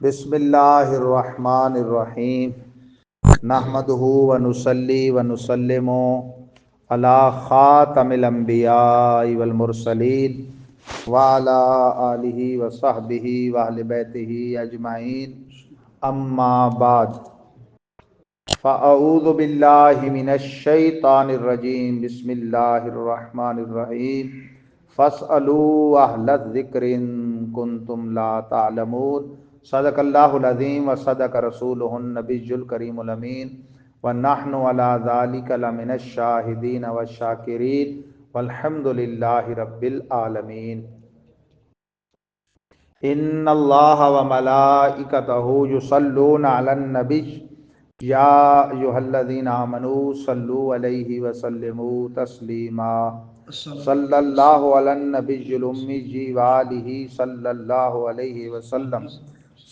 بسم اللہ الرحمن الرحیم نحمدہ ونصلی ونسلم علی خاتم الانبیاء والمرسلین وعلی آلہ وصحبہ واہل بیتہ اجمعین اما بعد فاعوذ باللہ من الشیطان الرجیم بسم اللہ الرحمن الرحیم فاسألوا اہل الذکر ان کنتم لا تعلمون صدق اللہ العظیم و صدق رسولہ النبی الکریم الامین ونحن علی ذلک لمن الشاہدین والشاکرین والحمد للہ رب العالمین۔ ان اللہ وملائکتہ یصلون علی النبی یا ایھا الذین آمنوا صلوا علیہ وسلموا تسلیما صلی اللہ علی النبی الامی وآلہ صلی اللہ علیہ وسلم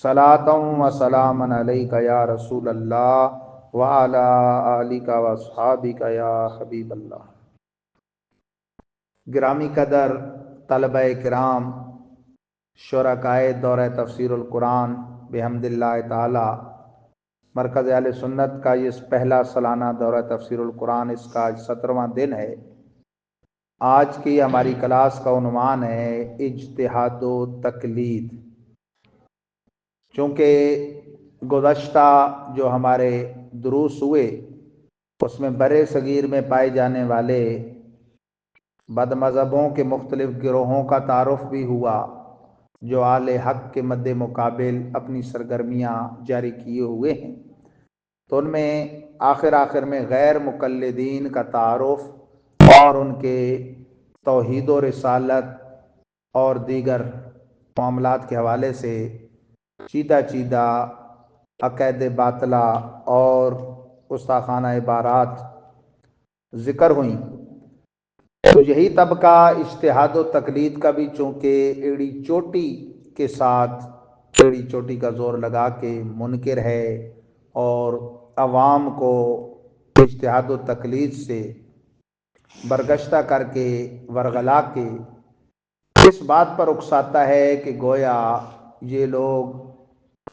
صلاۃ و سلام علیک یا رسول اللہ وعلی آلک و اصحابک یا حبیب اللہ۔ گرامی قدر طلبہ کرام، شرکائے دورہ تفسیر القرآن بحمد اللہ تعالی، مرکز اہل سنت کا یہ پہلا سالانہ دورہ تفسیر القرآن، اس کا آج 17واں دن ہے۔ آج کی ہماری کلاس کا عنوان ہے اجتہاد و تقلید۔ چونکہ گزشتہ جو ہمارے دروس ہوئے اس میں برِ صغیر میں پائے جانے والے بد مذہبوں کے مختلف گروہوں کا تعارف بھی ہوا جو اہل حق کے مد مقابل اپنی سرگرمیاں جاری کیے ہوئے ہیں، تو ان میں آخر میں غیر مقلدین کا تعارف اور ان کے توحید و رسالت اور دیگر معاملات کے حوالے سے چیدہ عقائد باطلہ اور گستاخانہ عبارات ذکر ہوئیں۔ تو یہی طبقہ اجتہاد و تقلید کا بھی چونکہ ایڑی چوٹی کے ساتھ ایڑی چوٹی کا زور لگا کے منکر ہے اور عوام کو اجتہاد و تقلید سے برگشتہ کر کے ورغلا کے اس بات پر اکساتا ہے کہ گویا یہ لوگ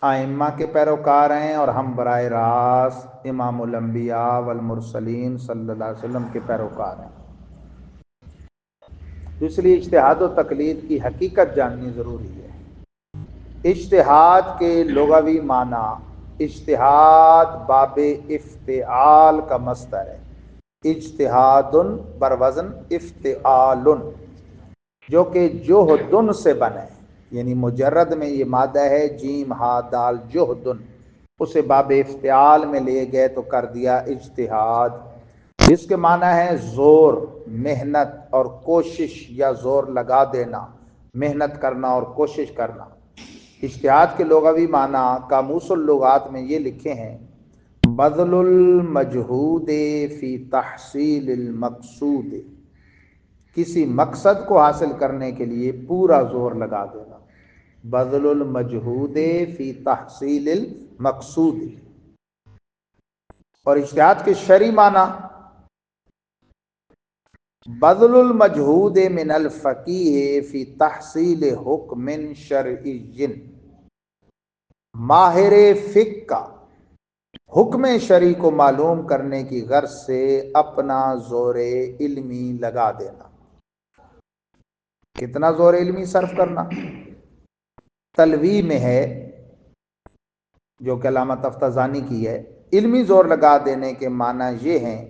ائمہ کے پیروکار ہیں اور ہم براہ راست امام الانبیاء والمرسلین صلی اللہ علیہ وسلم کے پیروکار ہیں۔ اس لیے اجتہاد و تقلید کی حقیقت جاننی ضروری ہے۔ اجتہاد کے لغوی معنی اجتہاد باب افتعال کا مصدر ہے، اجتہاد بروزن افتعال، جو کہ جہدن سے بنے، یعنی مجرد میں یہ مادہ ہے جیم ہا دال جہدن، اسے باب افتعال میں لے گئے تو کر دیا اجتہاد، جس کے معنی ہے زور، محنت اور کوشش یا زور لگا دینا، محنت کرنا اور کوشش کرنا۔ اجتہاد کے لغوی معنی قاموس اللغات میں یہ لکھے ہیں: بذل المجہود فی تحصیل المقصود، کسی مقصد کو حاصل کرنے کے لیے پورا زور لگا دینا، بذل المجہود فی تحصیل المقصود۔ اور اجتہاد کے شرعی معنی بذل المجہود من الفقیہ فی تحصیل حکم شرعی، ماہر فقہ کا حکم شرعی کو معلوم کرنے کی غرض سے اپنا زور علمی لگا دینا۔ کتنا زور علمی صرف کرنا؟ تلوی میں ہے جو کہ علامہ تفتزانی کی ہے، علمی زور لگا دینے کے معنی یہ ہیں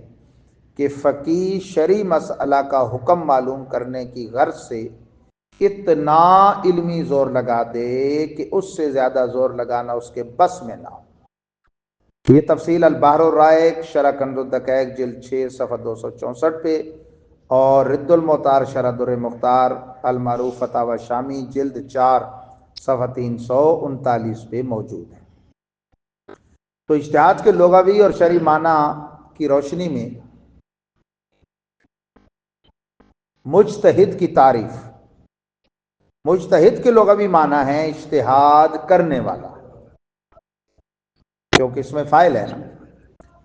کہ فقیہ شرعی مسئلہ کا حکم معلوم کرنے کی غرض سے اتنا علمی زور لگا دے کہ اس سے زیادہ زور لگانا اس کے بس میں نہ ہو۔ یہ تفصیل البحر الرائق شرح کنز الدقائق جلد 6 صفحہ 264 پہ اور رد المختار شرح در مختار المعروف فتاوی شامی جلد 4 صفحہ 339 پہ موجود ہے۔ تو اجتہاد کے لغوی اور شرعی معنی کی روشنی میں مجتہد کی تعریف، مجتہد کے لغوی معنی ہے اجتہاد کرنے والا، کیونکہ اس میں فاعل ہے نا،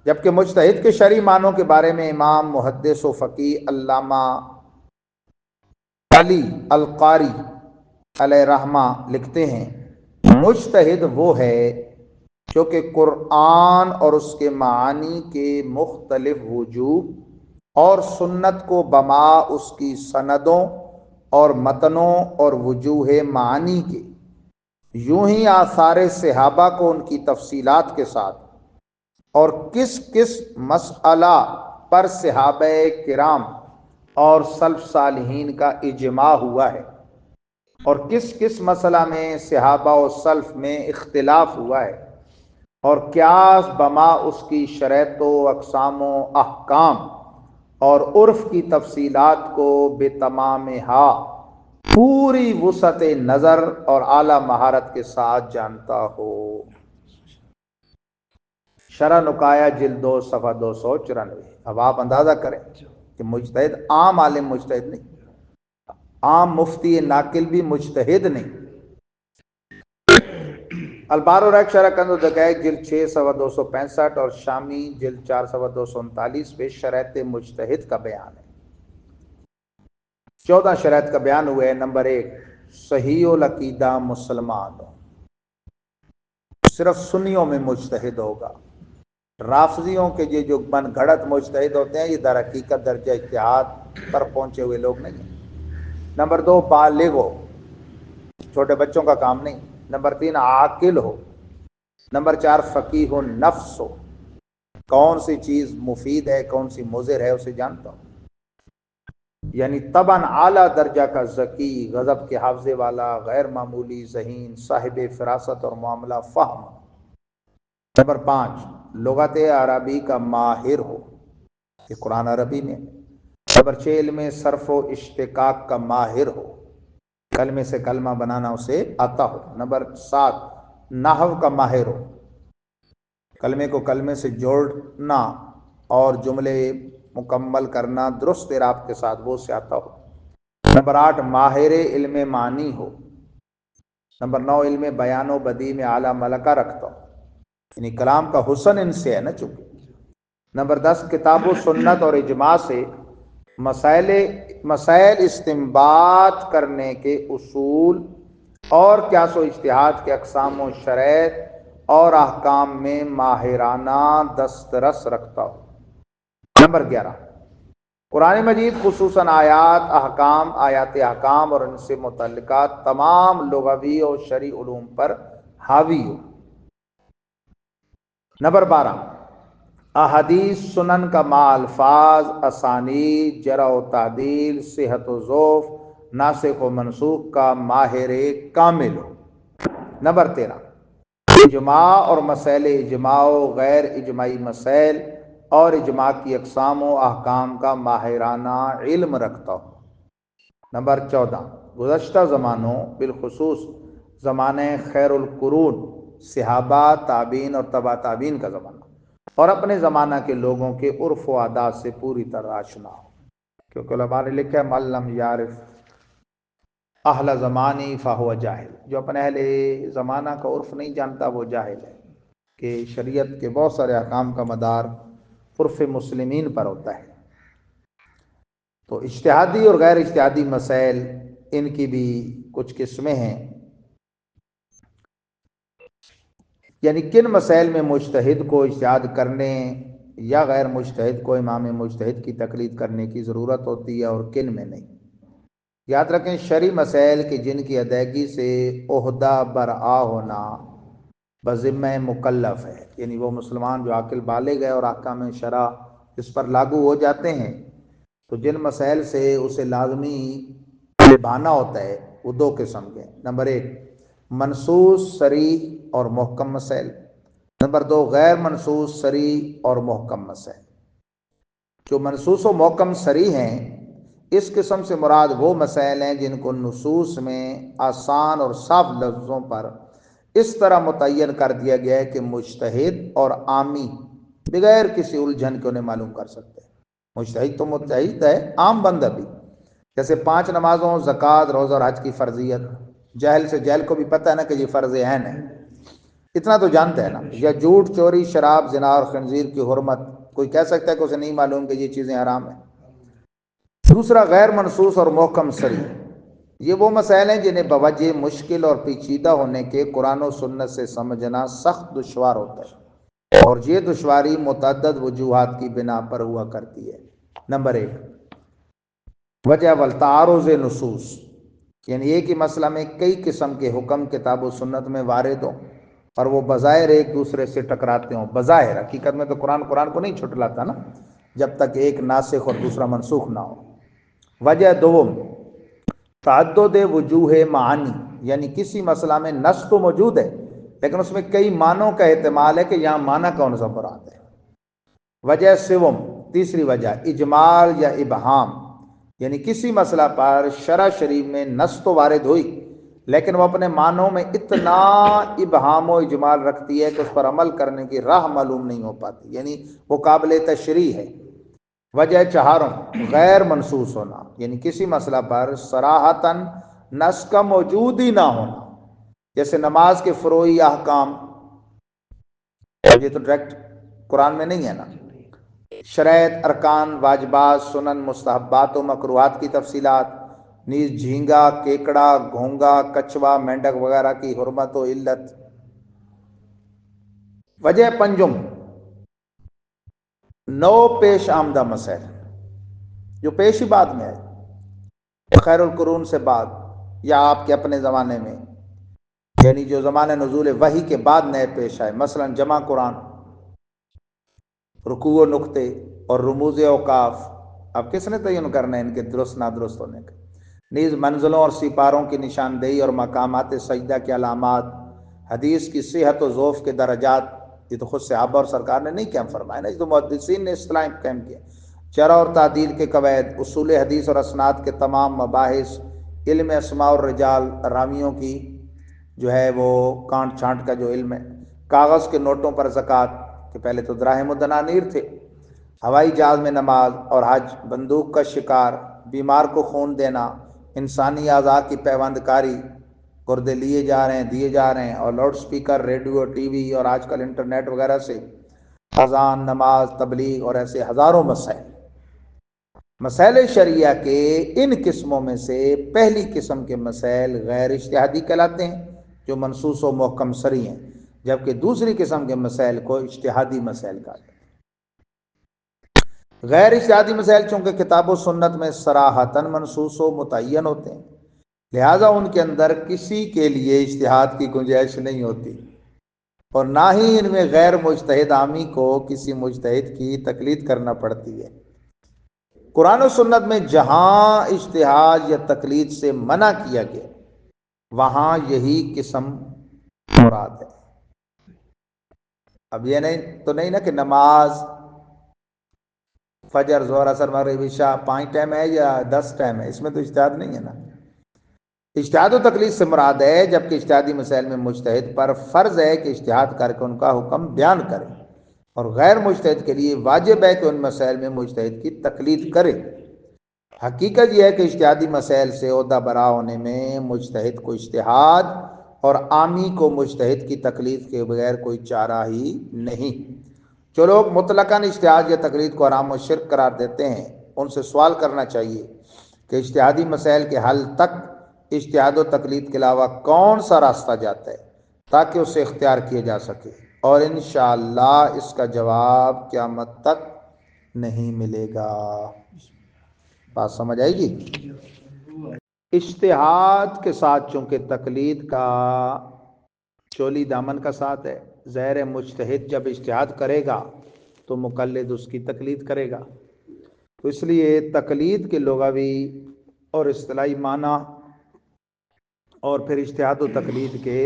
جبکہ مجتہد کے شرعی معنوں کے بارے میں امام محدث و فقیہ علامہ علی القاری علیہ رحمہ لکھتے ہیں: مجتہد وہ ہے جو کہ قرآن اور اس کے معانی کے مختلف وجوہ اور سنت کو بما اس کی سندوں اور متنوں اور وجوہ معانی کے، یوں ہی آثار صحابہ کو ان کی تفصیلات کے ساتھ، اور کس کس مسئلہ پر صحابہ کرام اور سلف صالحین کا اجماع ہوا ہے اور کس کس مسئلہ میں صحابہ و سلف میں اختلاف ہوا ہے، اور قیاس بما اس کی شرائط و اقسام و احکام اور عرف کی تفصیلات کو بے تمام پوری وسعت نظر اور اعلی مہارت کے ساتھ جانتا ہو۔ شرح نکایا جلد 2 صفحہ 294۔ اب آپ اندازہ کریں کہ مجتہد عام عالم مجتہد نہیں، عام مفتی ناقل بھی مجتہد نہیں۔ البار الرق شرح کنز الدقائق جلد 6 صفحہ 265 اور شامی جلد 4 صفحہ 239 پہ شرائط مجتہد کا بیان ہے۔ 14 شرائط کا بیان ہوئے ہیں۔ نمبر 1، صحیح العقیدہ مسلمان ہو، صرف سنیوں میں مجتہد ہوگا۔ رافضیوں کے یہ جو من گھڑت مجتہد ہوتے ہیں، یہ در حقیقت درجہ اجتہاد پر پہنچے ہوئے لوگ نہیں ہیں۔ نمبر 2، بالغ ہو، چھوٹے بچوں کا کام نہیں۔ نمبر 3، عاقل ہو۔ نمبر 4، فقیہ نفس ہو، کون سی چیز مفید ہے کون سی مضر ہے اسے جانتا ہو، یعنی طبعاً اعلیٰ درجہ کا ذکی، غضب کے حافظے والا، غیر معمولی ذہین، صاحب فراست اور معاملہ فہم۔ نمبر 5، لغت عربی کا ماہر ہو، کہ قرآن عربی میں۔ نمبر 6، علم صرف و اشتقاق کا ماہر ہو، کلمے سے کلمہ بنانا اسے آتا ہو۔ نمبر 7، نحو کا ماہر ہو، کلمے کو کلمے سے جوڑنا اور جملے مکمل کرنا درست اعراب کے ساتھ وہ سے آتا ہو۔ نمبر 8، ماہر علم معنی ہو۔ نمبر 9، علم بیان و بدیع میں اعلیٰ ملکہ رکھتا ہو، یعنی کلام کا حسن ان سے ہے نا چونکہ۔ نمبر 10، کتاب و سنت اور اجماع سے مسائل استنباط کرنے کے اصول اور قیاس و اجتہاد کے اقسام و شرائط اور احکام میں ماہرانہ دسترس رکھتا ہو۔ نمبر 11، قرآن مجید خصوصاً آیات احکام اور ان سے متعلقہ تمام لغوی اور شرعی علوم پر حاوی ہو۔ نمبر 12، احادیث سنن کا مع الفاظ، اسانید، جرح و تعدیل، صحت و ضعف، ناسخ و منسوخ کا ماہر کامل ہو۔ نمبر 13، اجماع اور مسائل اجماع و غیر اجماعی مسائل اور اجماع کی اقسام و احکام کا ماہرانہ علم رکھتا ہو۔ نمبر 14، گزشتہ زمانوں بالخصوص زمانہ خیر القرون، صحابہ، تابعین اور تبع تابعین کا زمانہ، اور اپنے زمانہ کے لوگوں کے عرف و عادات سے پوری طرح آشنا ہو، کیونکہ علماء نے لکھا ہے من لم یعرف اہل زمانی فہو جاہل، جو اپنے اہل زمانہ کا عرف نہیں جانتا وہ جاہل ہے، کہ شریعت کے بہت سارے احکام کا مدار عرف مسلمین پر ہوتا ہے۔ تو اجتہادی اور غیر اجتہادی مسائل، ان کی بھی کچھ قسمیں ہیں، یعنی کن مسائل میں مجتہد کو اجتہاد کرنے یا غیر مجتہد کو امام مجتہد کی تقلید کرنے کی ضرورت ہوتی ہے اور کن میں نہیں۔ یاد رکھیں شرعی مسائل کی جن کی ادائیگی سے عہدہ برآ ہونا بذمہ مکلف ہے، یعنی وہ مسلمان جو عاقل بالغ ہے اور احکام شرع اس پر لاگو ہو جاتے ہیں، تو جن مسائل سے اسے لازمی نبھانا ہوتا ہے وہ 2 قسم کے۔ نمبر 1، منصوص صریح اور محکم مسائل۔ نمبر 2، غیر منصوص صریح اور محکم مسائل۔ جو منصوص و محکم صریح ہیں، اس قسم سے مراد وہ مسائل ہیں جن کو نصوص میں آسان اور صاف لفظوں پر اس طرح متعین کر دیا گیا ہے کہ مجتہد اور عامی بغیر کسی الجھن کے انہیں معلوم کر سکتے ہیں۔ مجتہد تو مجتہد ہے، عام بندہ بھی، جیسے 5 نمازوں، زکوٰۃ، روزہ اور حج کی فرضیت، جاہل سے جاہل کو بھی پتہ ہے نا کہ یہ فرض عین ہے، اتنا تو جانتا ہے نا۔ یا جھوٹ، چوری، شراب، زنا اور خنزیر کی حرمت، کوئی کہہ سکتا ہے کہ اسے نہیں معلوم کہ یہ چیزیں حرام ہیں۔ دوسرا، غیر منصوص اور محکم صریح۔ یہ وہ مسائل ہیں جنہیں بوجہ مشکل اور پیچیدہ ہونے کے قرآن و سنت سے سمجھنا سخت دشوار ہوتا ہے، اور یہ دشواری متعدد وجوہات کی بنا پر ہوا کرتی ہے۔ نمبر 1، وجہ والتعارض نصوص، یعنی ایک ہی مسئلہ میں کئی قسم کے حکم کتاب و سنت میں وارد ہوں اور وہ بظاہر ایک دوسرے سے ٹکراتے ہوں۔ بظاہر، حقیقت میں تو قرآن کو نہیں چھٹلاتا نا، جب تک ایک ناسخ اور دوسرا منسوخ نہ ہو۔ وجہ دوم، تعدد وجوہ معانی، یعنی کسی مسئلہ میں نص تو موجود ہے لیکن اس میں کئی معنوں کا احتمال ہے کہ یہاں معنی کون سا مراد ہے۔ وجہ سوم، تیسری وجہ اجمال یا ابہام، یعنی کسی مسئلہ پر شرع شریف میں نص تو وارد ہوئی لیکن وہ اپنے معنوں میں اتنا ابہام و اجمال رکھتی ہے کہ اس پر عمل کرنے کی راہ معلوم نہیں ہو پاتی، یعنی وہ قابل تشریح ہے۔ وجہ چہارم، غیر منصوص ہونا، یعنی کسی مسئلہ پر صراحتاً نص کا موجود ہی نہ ہونا، جیسے نماز کے فروعی احکام، یہ تو ڈائریکٹ قرآن میں نہیں ہے نا۔ شرائط، ارکان، واجبات، سنن، مستحبات و مکروہات کی تفصیلات، نیز جھینگا، کیکڑا، گھونگا، کچھوا، مینڈک وغیرہ کی حرمت و علت۔ وجہ پنجم، نو پیش آمدہ مسائل جو پیش ہی بعد میں آئے، خیر القرون سے بعد یا آپ کے اپنے زمانے میں، یعنی جو زمانہ نزول وحی کے بعد نئے پیش آئے، مثلا جمع قرآن، رکوع و نقطے اور رموز اوقاف، اب کس نے تعین کرنا ہے ان کے درست نادرست ہونے کا؟ نیز منزلوں اور سپاروں کی نشاندہی اور مقامات سجدہ کے علامات، حدیث کی صحت و ضعف کے درجات، یہ تو خود صحابہ اور سرکار نے نہیں قائم فرمایا نا، یہ تو محدثین نے اصطلاح قائم کیا۔ جرح اور تعدیل کے قواعد، اصول حدیث اور اسناد کے تمام مباحث، علم اسماء الرجال، راویوں کی جو ہے وہ کانٹ چھانٹ کا جو علم ہے، کاغذ کے نوٹوں پر زکوٰۃ، کہ پہلے تو دراہم و دنانیر تھے، ہوائی جہاز میں نماز اور حج، بندوق کا شکار، بیمار کو خون دینا، انسانی اعضاء کی پیوند کاری، گردے لیے جا رہے ہیں دیے جا رہے ہیں، اور loud speaker, radio, T V اور آج کل انٹرنیٹ وغیرہ سے اذان، نماز، تبلیغ اور ایسے ہزاروں مسائل۔ مسائل شریعہ کے ان قسموں میں سے پہلی قسم کے مسائل غیر اجتہادی کہلاتے ہیں جو منصوص و محکم سری ہیں، جبکہ دوسری قسم کے مسائل کو اجتہادی مسائل کہا جاتا ہے۔ غیر اجتہادی مسائل چونکہ کتاب و سنت میں صراحتاً منصوص و متعین ہوتے ہیں، لہٰذا ان کے اندر کسی کے لیے اجتہاد کی گنجائش نہیں ہوتی، اور نہ ہی ان میں غیر مجتہد عامی کو کسی مجتہد کی تقلید کرنا پڑتی ہے۔ قرآن و سنت میں جہاں اجتہاد یا تقلید سے منع کیا گیا وہاں یہی قسم مراد ہے۔ اب یہ نہیں نا کہ نماز فجر، ظہر، عصر، مغرب، عشاء 5 ٹائم ہے یا 10 ٹائم ہے، اس میں تو اجتہاد نہیں ہے نا۔ اجتہاد و تقلید سے مراد ہے جبکہ اجتہادی مسائل میں مجتہد پر فرض ہے کہ اجتہاد کر کے ان کا حکم بیان کرے، اور غیر مجتہد کے لیے واجب ہے کہ ان مسائل میں مجتہد کی تقلید کرے۔ حقیقت یہ ہے کہ اجتہادی مسائل سے عہدہ برا ہونے میں مجتہد کو اجتہاد اور عامی کو مجتہد کی تقلید کے بغیر کوئی چارہ ہی نہیں۔ جو لوگ مطلقاً اجتہاد یا تقلید کو حرام و شرک قرار دیتے ہیں ان سے سوال کرنا چاہیے کہ اجتہادی مسائل کے حل تک اجتہاد و تقلید کے علاوہ کون سا راستہ جاتا ہے تاکہ اسے اختیار کیا جا سکے، اور انشاءاللہ اس کا جواب قیامت تک نہیں ملے گا۔ بات سمجھ آئے گی؟ اجتہاد کے ساتھ چونکہ تقلید کا چولی دامن کا ساتھ ہے، ظاہر مجتہد جب اجتہاد کرے گا تو مقلد اس کی تقلید کرے گا، تو اس لیے تقلید کے لغوی اور اصطلاحی معنی اور پھر اجتہاد و تقلید کے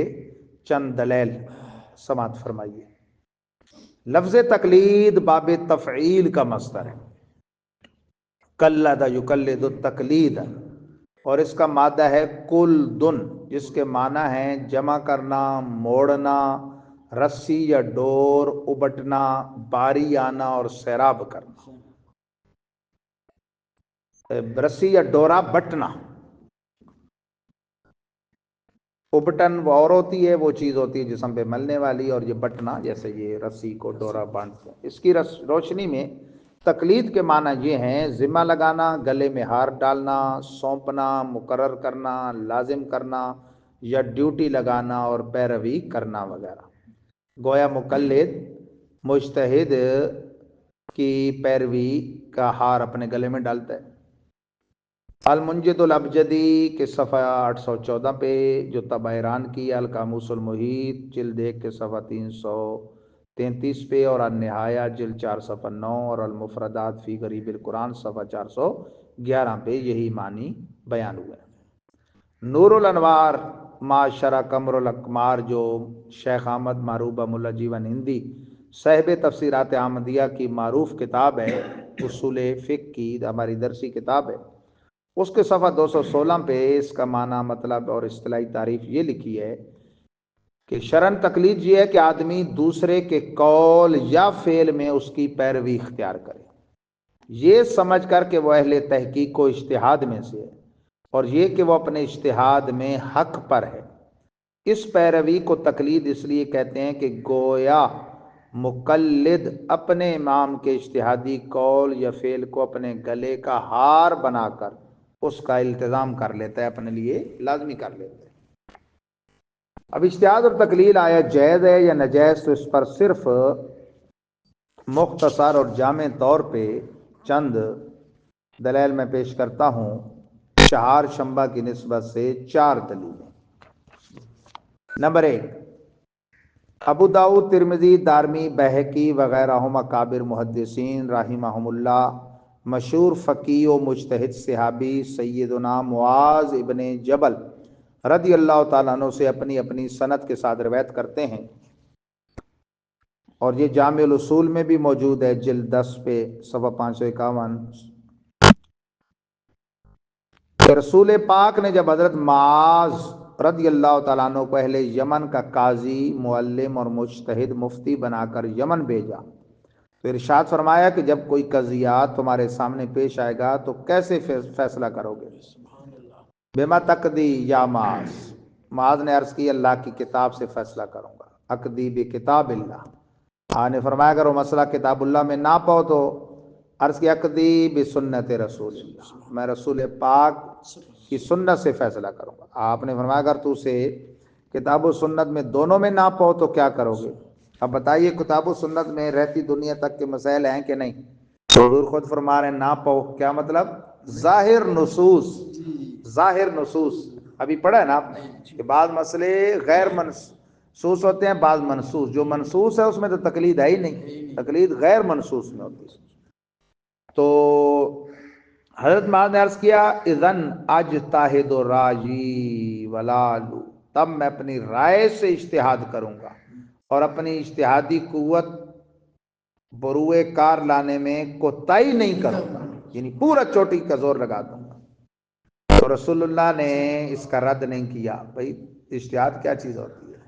چند دلائل سماعت فرمائیے۔ لفظ تقلید باب تفعیل کا مصدر ہے، قلد یقلد التقلید، اور اس کا مادہ ہے کلدن، جس کے معنی ہیں جمع کرنا، موڑنا، رسی یا ڈور ابٹنا، باری آنا اور سیراب کرنا۔ رسی یا ڈورا بٹنا، ابٹن وہ اور ہوتی ہے، وہ چیز ہوتی ہے جسم پہ ملنے والی، اور یہ بٹنا جیسے یہ رسی کو ڈورا باندھتے ہیں۔ اس کی روشنی میں تقلید کے معنی یہ ہیں ذمہ لگانا، گلے میں ہار ڈالنا، سونپنا، مقرر کرنا، لازم کرنا یا ڈیوٹی لگانا اور پیروی کرنا وغیرہ۔ گویا مقلد مجتہد کی پیروی کا ہار اپنے گلے میں ڈالتا ہے۔ المنجد الابجدی کے صفحہ 814 پہ جو طبع ایران کی القاموس المحیط جلد 1 کے صفحہ 333 پہ، اور النہایہ جلد 4 صفحہ 9 اور المفردات فی غریب القرآن صفحہ 411 پہ یہی معنی بیان ہوئے۔ نور الانوار معاشرہ قمر الاقمار جو شیخ احمد معروبہ ملا جیون ہندی صاحب تفسیرات احمدیہ کی معروف کتاب ہے، اصول فقہ کی ہماری درسی کتاب ہے، اس کے صفحہ 216 پہ اس کا معنی مطلب اور اصطلاحی تعریف یہ لکھی ہے کہ شرعن تقلید یہ ہے کہ آدمی دوسرے کے قول یا فعل میں اس کی پیروی اختیار کرے، یہ سمجھ کر کہ وہ اہل تحقیق و اجتہاد میں سے ہے اور یہ کہ وہ اپنے اجتہاد میں حق پر ہے۔ اس پیروی کو تقلید اس لیے کہتے ہیں کہ گویا مقلد اپنے امام کے اجتہادی قول یا فعل کو اپنے گلے کا ہار بنا کر اس کا التزام کر لیتا ہے، اپنے لیے لازمی کر لیتا ہے۔ اب اجتہاد اور تقلید آیا جائز ہے یا ناجائز، تو اس پر صرف مختصر اور جامع طور پہ چند دلائل میں پیش کرتا ہوں، چہار شنبہ کی نسبت سے 4 دلیلیں۔ نمبر 1، ابو داؤد، ترمذی، دارمی، بہقی وغیرہ ہم اکابر محدثین رحمہم اللہ مشہور فقیہ و مجتہد صحابی سیدنا معاذ ابن جبل رضی اللہ تعالیٰ عنہ سے اپنی اپنی سند کے ساتھ روایت کرتے ہیں، اور یہ جامع الاصول میں بھی موجود ہے جلد 10 پہ صفحہ 551، کہ رسول پاک نے جب حضرت معاذ رضی اللہ تعالیٰ عنہ کو اہل یمن کا قاضی، معلم اور مجتہد مفتی بنا کر یمن بھیجا تو ارشاد فرمایا کہ جب کوئی قضیات تمہارے سامنے پیش آئے گا تو کیسے فیصلہ کرو گے؟ بما تقضی یا معاذ، معاذ نے عرض کی اللہ کی کتاب سے فیصلہ کروں گا، اقضی بکتاب اللہ، آپ نے فرمایا اگر وہ مسئلہ کتاب اللہ میں نہ پاؤ تو عرض کی اقضی بسنت رسول اللہ، میں رسول پاک کی سنت سے فیصلہ کروں گا۔ آپ نے فرمایا اگر تو اسے کتاب و سنت میں دونوں میں نہ پاؤ تو کیا کرو گے؟ اب بتائیے کتاب و سنت میں رہتی دنیا تک کے مسائل ہیں کہ نہیں؟ حضور خود فرما رہے ہیں نہ پاؤ، کیا مطلب؟ ظاہر نصوص، ظاہر نصوص ابھی پڑھا ہے نا آپ نے کہ بعض مسئلے غیر منصوص ہوتے ہیں، بعض منصوص، جو منصوص ہے اس میں تو تقلید ہے ہی نہیں، تقلید غیر منصوص میں ہوتی ہے۔ تو حضرت معاذ نے عرض کیا اذن اجتہد راجی ولالو، تب میں اپنی رائے سے اجتہاد کروں گا اور اپنی اجتہادی قوت بروئے کار لانے میں کوتاہی نہیں کروں گا، یعنی پورا چوٹی کا زور لگا دوں گا۔ تو رسول اللہ نے اس کا رد نہیں کیا، بھائی اجتہاد کیا چیز ہوتی ہے؟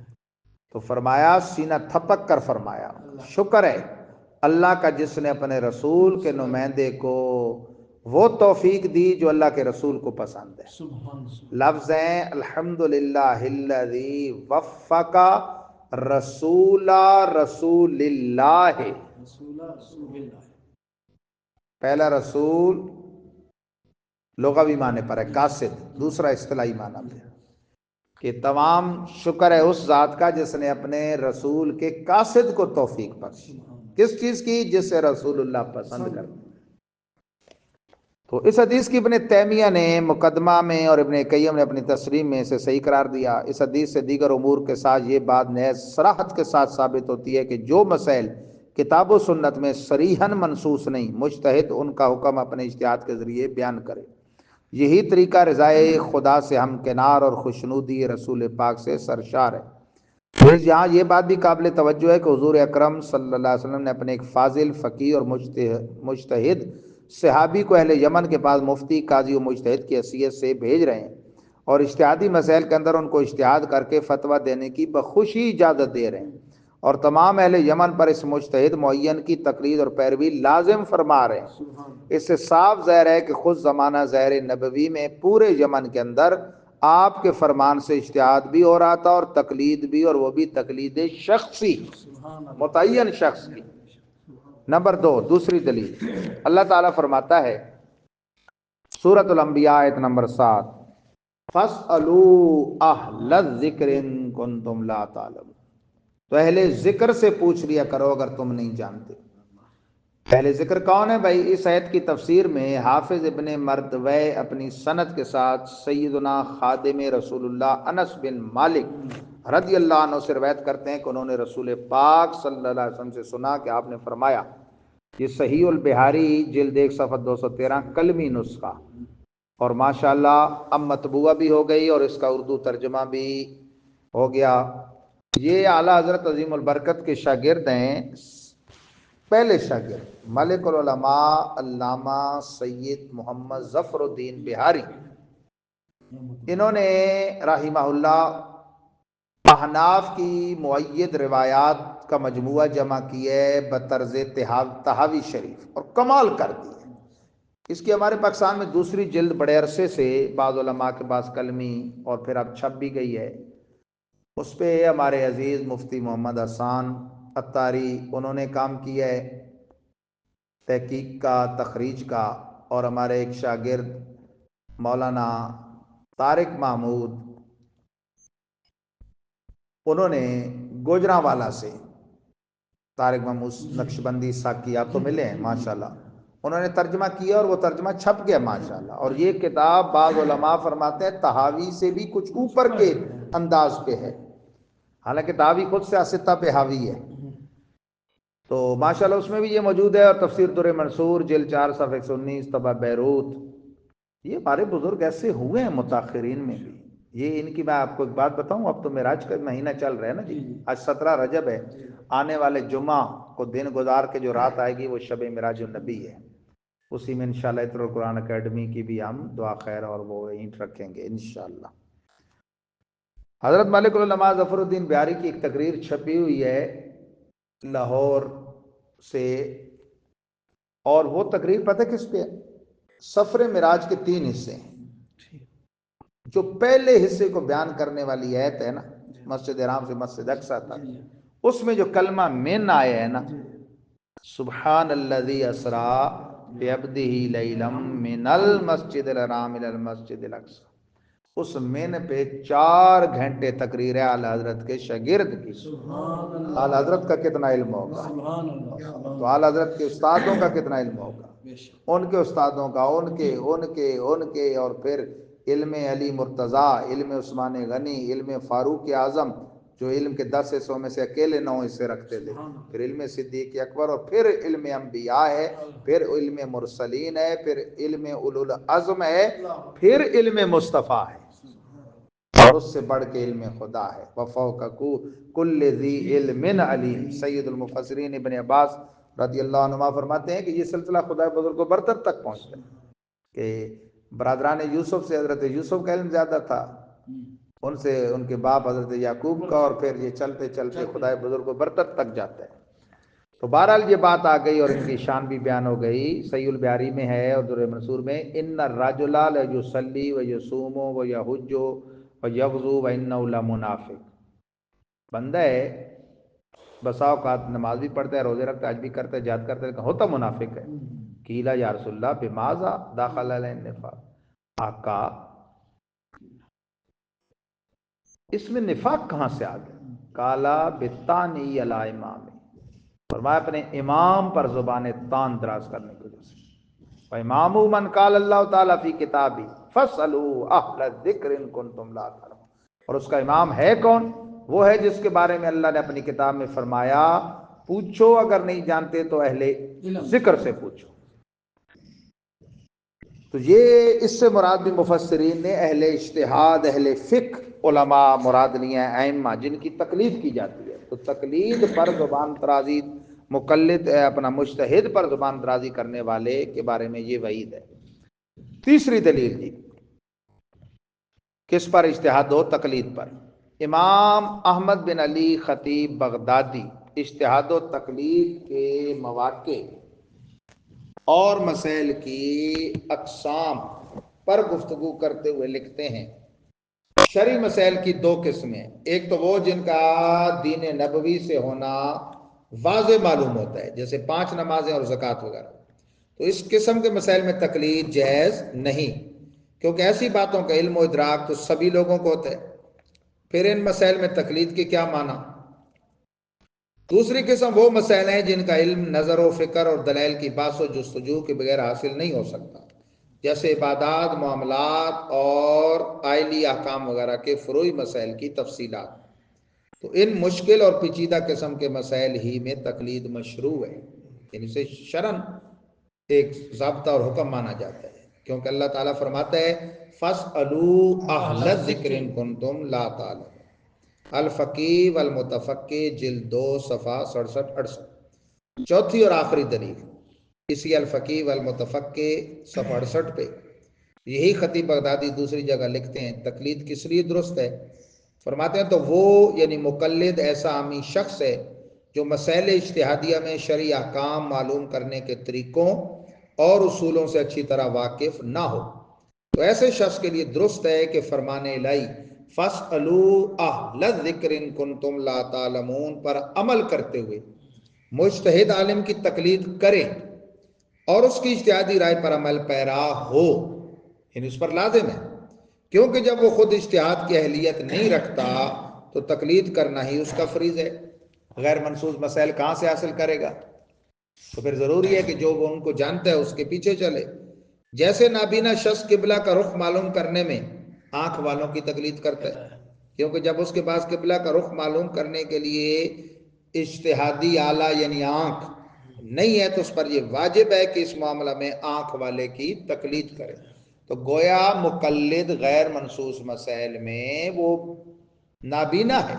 تو فرمایا، سینہ تھپک کر فرمایا شکر ہے اللہ کا جس نے اپنے رسول کے نمائندے کو وہ توفیق دی جو اللہ کے رسول کو پسند ہے۔ لفظ ہیں الحمدللہ الذی وفق رسول رسول اللہ، پہلا رسول لغوی معنی پر ہے قاصد، دوسرا اصطلاحی معنی پر کہ تمام شکر ہے اس ذات کا جس نے اپنے رسول کے قاصد کو توفیق بخشی، کس چیز کی؟ جس سے رسول اللہ پسند کرتے۔ تو اس حدیث کی ابن تیمیہ نے مقدمہ میں اور ابن قیم نے اپنی تصریح میں اسے صحیح قرار دیا۔ اس حدیث سے دیگر امور کے ساتھ یہ بات نہایت صراحت کے ساتھ ثابت ہوتی ہے کہ جو مسائل کتاب و سنت میں صریحاً منصوص نہیں، مجتہد ان کا حکم اپنے اجتہاد کے ذریعے بیان کرے، یہی طریقہ رضائے خدا سے ہمکنار اور خوشنودی رسول پاک سے سرشار ہے۔ پھر یہاں یہ بات بھی قابل توجہ ہے کہ حضور اکرم صلی اللہ علیہ وسلم نے اپنے ایک فاضل فقیہ اور مجتہد صحابی کو اہل یمن کے پاس مفتی، قاضی و مجتہد کی حیثیت سے بھیج رہے ہیں اور اجتہادی مسائل کے اندر ان کو اجتہاد کر کے فتویٰ دینے کی بخوشی اجازت دے رہے ہیں، اور تمام اہل یمن پر اس مجتہد معین کی تقلید اور پیروی لازم فرما رہے ہیں۔ اس سے صاف ظاہر ہے کہ خود زمانہ ظاہر نبوی میں پورے یمن کے اندر آپ کے فرمان سے اجتہاد بھی ہو رہا تھا اور تقلید بھی، اور وہ بھی تقلید شخصی، متعین شخص کی۔ نمبر 2 دوسری دلیل، اللہ تعالیٰ فرماتا ہے سورۃ الانبیاء آیت نمبر 7، فَاسْأَلُوا أَهْلَ الذِّكْرِ إِن كُنتُمْ لَا تَعْلَمُونَ، تو اہل ذکر سے پوچھ لیا کرو اگر تم نہیں جانتے۔ اہل ذکر کون ہے بھائی؟ اس آیت کی تفسیر میں حافظ ابن مردوے اپنی سند کے ساتھ سیدنا خادم رسول اللہ انس بن مالک رضی اللہ عنہ سے روایت کرتے ہیں کہ انہوں نے رسول پاک صلی اللہ علیہ وسلم سے سنا کہ آپ نے فرمایا، یہ صحیح البحاری جلد 1 صفحہ 213 کلمی نسخہ، اور ماشاءاللہ اب مطبوعہ بھی ہو گئی اور اس کا اردو ترجمہ بھی ہو گیا۔ یہ اعلیٰ حضرت عظیم البرکت کے شاگرد ہیں، پہلے شاگرد ملک العلماء علامہ سید محمد ظفر الدین بہاری، انہوں نے رحمہ اللہ احناف کی مؤید روایات کا مجموعہ جمع کیا ہے بطرز تحاوی شریف، اور کمال کر دی ہے۔ اس کی ہمارے پاکستان میں دوسری جلد بڑے عرصے سے بعض علماء کے پاس کلمی اور پھر اب چھپ بھی گئی ہے، اس پہ ہمارے عزیز مفتی محمد حسان عطاری انہوں نے کام کیا ہے تحقیق کا، تخریج کا، اور ہمارے ایک شاگرد مولانا طارق محمود انہوں نے گوجرانوالا سے، طارق محمود نقشبندی ساکی آپ تو ملے ہیں ماشاءاللہ، انہوں نے ترجمہ کیا اور وہ ترجمہ چھپ گیا ماشاءاللہ۔ اور یہ کتاب بعض علماء فرماتے ہیں تحاوی سے بھی کچھ اوپر کے انداز پہ ہے، حالانکہ تحاوی خود سیاستہ پہ حاوی ہے، تو ماشاءاللہ اس میں بھی یہ موجود ہے۔ اور تفسیر در منصور جلد 4 صفحہ 119 طبع بیروت، یہ ہمارے بزرگ ایسے ہوئے ہیں متاخرین میں بھی۔ یہ ان کی میں آپ کو ایک بات بتاؤں، اب تو معراج کا مہینہ چل رہا ہے نا جی، آج 17 رجب ہے، آنے والے جمعہ کو دن گزار کے جو رات آئے گی وہ شب معراج النبی ہے، اسی میں انشاءاللہ اطر القرآن اکیڈمی کی بھی ہم دعا خیر اور وہ اینٹ رکھیں گے انشاءاللہ۔ حضرت ملک العلماء ظفر الدین بہاری کی ایک تقریر چھپی ہوئی ہے لاہور سے، اور وہ تقریر پتہ کس پہ ہے؟ سفر معراج کے 3 حصے ہیں۔ جو پہلے حصے کو بیان کرنے والی آیت ہے نا، مسجد حرام سے مسجد اقصی تک، اس میں جو کلمہ من آیا ہے نا، سبحان الذی اسرا بعبدہ لیلا من المسجد الحرام الی المسجد الاقصی، اس من پہ 4 گھنٹے تقریر ہے اعلیٰ حضرت کے شاگرد کی۔ اعلیٰ حضرت کا کتنا علم ہوگا، تو اعلیٰ حضرت کے استادوں کا کتنا علم ہوگا، ان کے استادوں کا، ان کے اور پھر علم علی مرتضیٰ، علم عثمان غنی، علم فاروق اعظم جو علم کے 10 حصوں میں سے اکیلے 9 حصے رکھتے تھے، پھر علم صدیق اکبر، اور پھر علم انبیاء ہے، پھر علم مرسلین ہے، پھر علم اولو العزم ہے، پھر علم مصطفیٰ ہے، اور اس سے بڑھ کے علم خدا ہے۔ وفوق کل ذی علم علیم، سید المفسرین ابن عباس رضی اللہ عنہ فرماتے ہیں کہ یہ سلسلہ خدا بزرگ و برتر تک پہنچتا ہے کہ برادران یوسف سے حضرت یوسف کا علم زیادہ تھا، ان سے ان کے باپ حضرت یعقوب کا، اور پھر یہ چلتے چلتے خدا بزرگ و برتر تک جاتا ہے۔ تو بہرحال یہ بات آ گئی اور ان کی شان بھی بیان ہو گئی، صحیح البحاری میں ہے اور در منصور میں، ان الرجل لیصلی ویصوم ویحج ویغزو وانہ لمنافق، بندہ ہے بسا اوقات نماز بھی پڑھتا ہے، روزے رکھتا ہے، حج بھی کرتا ہے، جہاد کرتا ہے، لیکن ہوتا منافق ہے۔ قیل یا رسول اللہ بماذا دخل علیہ النفاق، آقا اس میں نفاق کہاں سے آ گیا؟ کالا بتانی علی امام، فرمایا اپنے امام پر زبان تان دراز کرنے کی وجہ سے۔ وامام من قال اللہ تعالی فی کتابی فاسألوا اہل الذکر ان کنتم لا تعلمون، اور اس کا امام ہے کون؟ وہ ہے جس کے بارے میں اللہ نے اپنی کتاب میں فرمایا پوچھو اگر نہیں جانتے تو اہل ذکر سے پوچھو۔ تو یہ اس سے مراد بھی مفسرین نے اہل اجتہاد، اہل فقہ علماء مراد نہیں ہے، ائمہ جن کی تقلید کی جاتی ہے، تو تقلید پر زبان درازی، مقلد اپنا مجتہد پر زبان درازی کرنے والے کے بارے میں یہ وعید ہے۔ تیسری دلیل جی، کس پر اجتہاد و تقلید پر؟ امام احمد بن علی خطیب بغدادی اجتہاد و تقلید کے مواقع اور مسائل کی اقسام پر گفتگو کرتے ہوئے لکھتے ہیں شرعی مسائل کی 2 قسمیں، ایک تو وہ جن کا دین نبوی سے ہونا واضح معلوم ہوتا ہے، جیسے 5 نمازیں اور زکوٰۃ وغیرہ، تو اس قسم کے مسائل میں تقلید جائز نہیں، کیونکہ ایسی باتوں کا علم و ادراک تو سبھی لوگوں کو ہوتا ہے۔ پھر ان مسائل میں تقلید کے کیا معنی؟ دوسری قسم وہ مسائل ہیں جن کا علم نظر و فکر اور دلائل کی بحث و جستجو کے بغیر حاصل نہیں ہو سکتا، جیسے عبادات، معاملات اور آئلی احکام وغیرہ کے فروعی مسائل کی تفصیلات۔ تو ان مشکل اور پیچیدہ قسم کے مسائل ہی میں تقلید مشروع ہے، یعنی اسے شرعاً ایک ضابطہ اور حکم مانا جاتا ہے، کیونکہ اللہ تعالیٰ فرماتا ہے فَاسْأَلُوا أَهْلَ الذِّكْرِ إِن كُنتُمْ لَا تَعْلَمُونَ۔ الفقی والمتفقی جلد 2 صفحہ 67-68۔ چوتھی اور آخری دلیل اسی الفقی والمتفقی صفحہ 68 پہ یہی خطیب بغدادی دوسری جگہ لکھتے ہیں تقلید کس لیے درست ہے؟ فرماتے ہیں تو وہ یعنی مقلد ایسا عامی شخص ہے جو مسائل اجتہادیہ میں شرعی احکام معلوم کرنے کے طریقوں اور اصولوں سے اچھی طرح واقف نہ ہو، تو ایسے شخص کے لیے درست ہے کہ فرمان الہی فَاسْأَلُوا أَهْلَ الذِّكْرِ إِن كُنتُمْ لَا تَعْلَمُونَ پر عمل کرتے ہوئے مجتہد عالم کی تقلید کرے اور اس کی اجتہادی رائے پر عمل پیرا ہو، یعنی اس پر لازم ہے، کیونکہ جب وہ خود اجتہاد کی اہلیت نہیں رکھتا تو تقلید کرنا ہی اس کا فریض ہے۔ غیر منصوص مسائل کہاں سے حاصل کرے گا؟ تو پھر ضروری ہے کہ جو وہ ان کو جانتا ہے اس کے پیچھے چلے۔ جیسے نابینا شخص قبلہ کا رخ معلوم کرنے میں آنکھ والوں کی تقلید کرتا ہے، کیونکہ جب اس کے پاس قبلہ کا رخ معلوم کرنے کے لیے اجتہادی آلہ یعنی آنکھ نہیں ہے تو اس پر یہ واجب ہے کہ اس معاملہ میں آنکھ والے کی تقلید کرے۔ تو گویا مقلد غیر منصوص مسائل میں وہ نابینا ہے،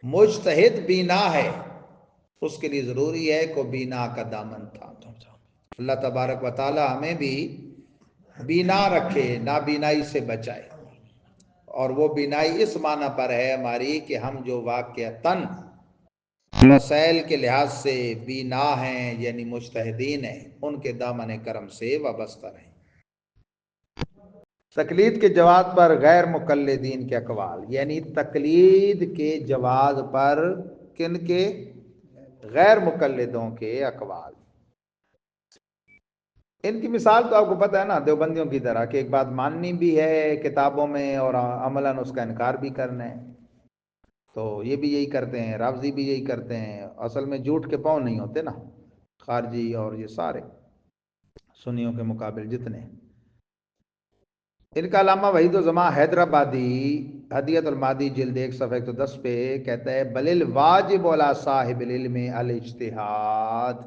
مجتہد بینا ہے، اس کے لیے ضروری ہے کہ بینا کا دامن تھام۔ اللہ تبارک و تعالی ہمیں بھی بینا رکھے، نابینائی سے بچائے، اور وہ بینائی اس معنی پر ہے ہماری کہ ہم جو واقعتاً مسائل کے لحاظ سے بینا ہیں یعنی مجتہدین ہیں ان کے دامن کرم سے وابستہ رہیں۔ تقلید کے جواز پر غیر مقلدین کے اقوال، یعنی تقلید کے جواز پر کن کے؟ غیر مقلدوں کے اقوال۔ ان کی مثال تو آپ کو پتہ ہے نا، دیوبندیوں کی طرح کہ ایک بات ماننی بھی ہے کتابوں میں اور عملاً اس کا انکار بھی کرنا ہے، تو یہ بھی یہی کرتے ہیں، رافضی بھی یہی کرتے ہیں۔ اصل میں جھوٹ کے پاؤں نہیں ہوتے نا خارجی اور یہ سارے سنیوں کے مقابل جتنے۔ ان کا علامہ وحید الزماں حیدرآبادی ہدیت المادی جلد 1 صفحہ 110 پہ کہتا ہے بل الواجب علی صاحب العلم الاجتہاد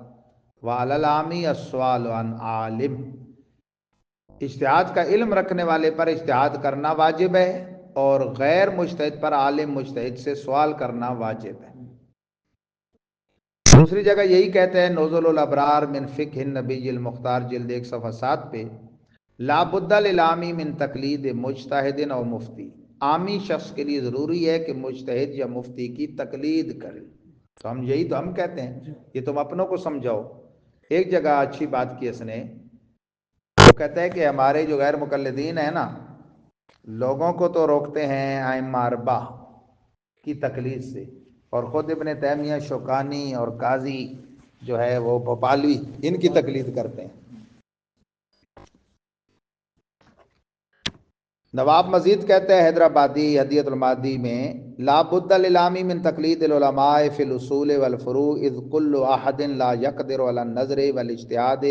وعلی العامی السؤال عن عالم، اجتہاد کا علم رکھنے والے پر اجتہاد کرنا واجب ہے اور غیر مجتہد پر عالم مجتہد سے سوال کرنا واجب ہے۔ دوسری جگہ یہی کہتے ہیں نزول الابرار من فقہ النبی المختار جلد 1 صفحہ 7 پہ لا بد للعامی من تقلید مجتہد او مفتی، عامی شخص کے لیے ضروری ہے کہ مجتہد یا مفتی کی تقلید کرے۔ تو ہم یہی تو ہم کہتے ہیں، یہ تم اپنوں کو سمجھاؤ۔ ایک جگہ اچھی بات کی اس نے، وہ کہتا ہے کہ ہمارے جو غیر مقلدین ہیں نا، لوگوں کو تو روکتے ہیں ائمہ اربعہ کی تقلید سے، اور خود ابن تیمیہ، شوکانی اور قاضی جو ہے وہ بھوپالوی ان کی تقلید کرتے ہیں۔ نواب مزید کہتے ہیں حیدرآبادی ہدیت المادی میں لا بد للعامی من تقلید العلماء فی الاصول والفروع اذ کل احد لا یقدر علی النظر والاجتہاد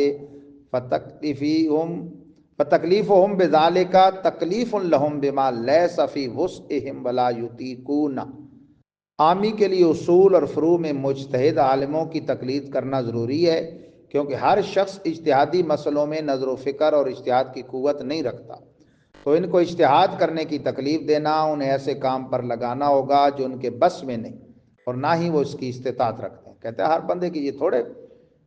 فتکلیفہم بذالک تکلیف لہم بما لیس فی وسعہم ولا یطیقون۔ عامی کے لیے اصول اور فروع میں مجتہد عالموں کی تقلید کرنا ضروری ہے، کیونکہ ہر شخص اجتہادی مسئلوں میں نظر و فکر اور اجتہاد کی قوت نہیں رکھتا، تو ان کو اجتہاد کرنے کی تکلیف دینا، انہیں ایسے کام پر لگانا ہوگا جو ان کے بس میں نہیں اور نہ ہی وہ اس کی استطاعت رکھتے ہیں۔ کہتے ہیں ہر بندے کی یہ تھوڑے